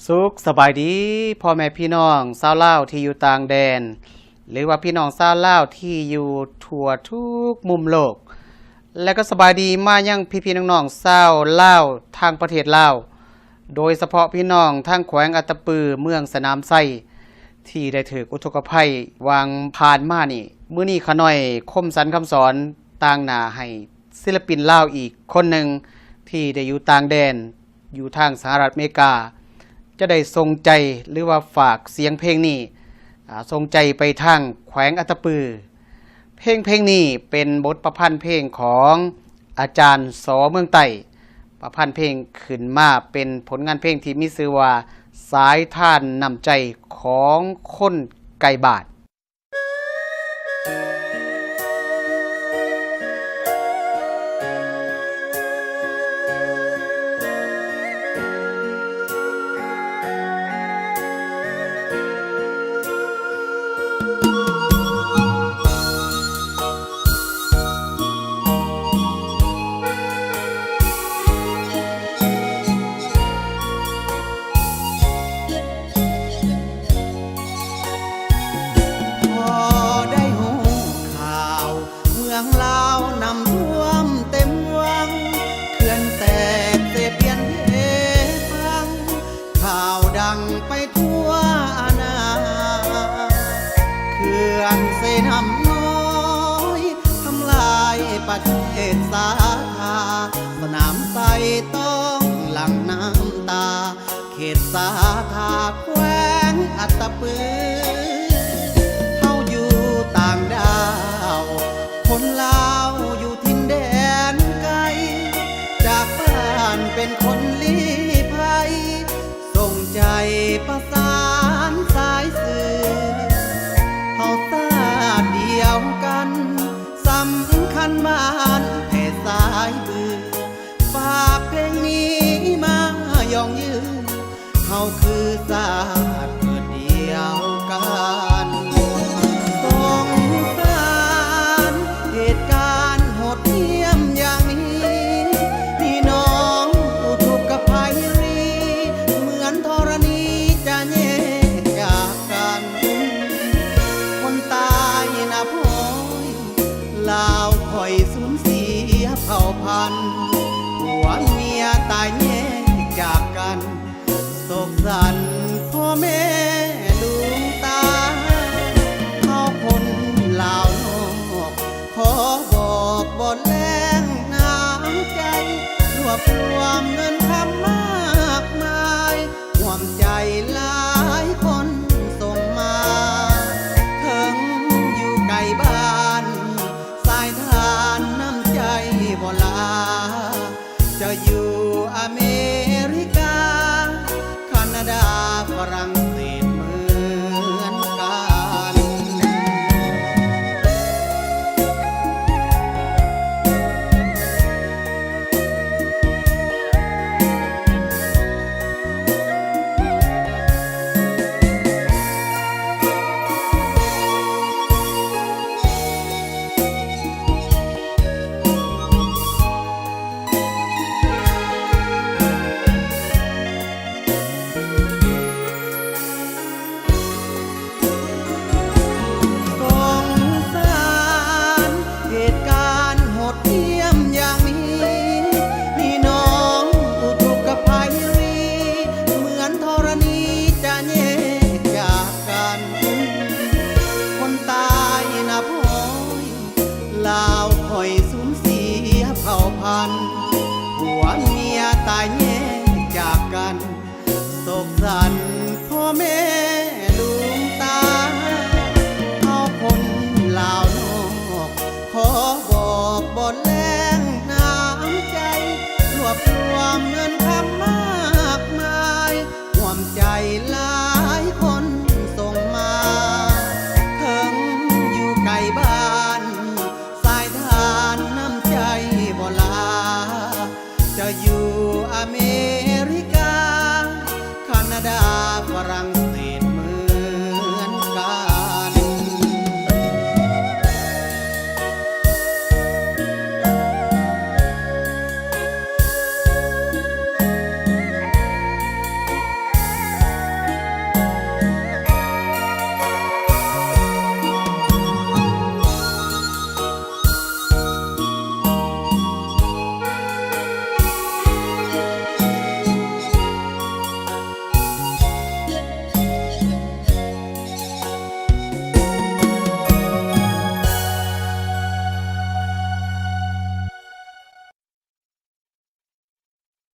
สุขสบายดีพ่อแม่พี่น้องชาวลาวที่อยู่ต่างแดนหรือว่าพี่น้องชาวลาวที่อยู่ทั่วทุกมุมโลกและก็สบายดีมายังพี่ๆน้องๆชาวลาวทางประเทศลาวโดยเฉพาะพี่น้องทางแขวงอัตตปือเมืองสนามไส้ที่ได้ถืออุทกภัยวางผ่านมานี่มื้อนี้ขะน้อยคมสันคำสอนต่างหน้าให้ศิลปินลาวอีกคนหนึ่งที่ได้อยู่ต่างแดนอยู่ทางสหรัฐอเมริกาจะได้ทรงใจหรือว่าฝากเสียงเพลงนี้ทรงใจไปทางแขวงอัตตปือเพลงนี้เป็นบทประพันธ์เพลงของอาจารย์สอเมืองไต้ประพันธ์เพลงขึ้นมาเป็นผลงานเพลงที่มีชื่อว่าสายท่านนำใจของคนไกลบาทไปทั่วอาณาเขื่อนเซน้ำน้อยทำลายประเทศสาธาสนามไส้ต้องหลั่งน้ำตาเขตสาธาแขวงอัตตปือเฮาอยู่ต่างดาวคนลาวอยู่ทินแดนไกลจากบ้านเป็นคนลี้ภัยส่งใจประสานสายสื่อเฮาตาเดียวกันสำคัญมานแผ่สายบือฝากเพลงนี้มายองยืนเฮาคือศาสตร์เกิดเดียวกันสงสารเหตุการณ์โหดเหี้ยมอย่างนี้พี่น้องผู้ถูกกับภัยเหมือนธรณีจะแยกจากกันคนตายนะพ่อยลาวคอยสูญเสียเผ่าพันธุ์ผัวเมียตายแยกจากกันโศกสันพ่อแม่ลุงตาเขาคนลาวนอกขอบอกบนแรงน้ำใจรวบรวมเงินคำมากมายห่วมใจหลายคนส่งมาถึงอยู่ไกลบ้านสายทานน้ำใจบ่ลาจะอยู่อเมริกาแคนาดาฝรั่งเศสเหมือนกันลาวคอยสูญเสียเผ่าพันธุ์ผัวเมียตายแยกจากกันโศกสันพ่อแม่ลุงตาเขาคนลาวนอกขอบอกบนแรงน้ำใจรวบรวมเงินคำมากมายห่วมใจหลายคนส่งมาถึงอยู่ไกลบ้านน้ำใจบ่ลาจะอยู่อเมริกาแคนาดาฝรั่ง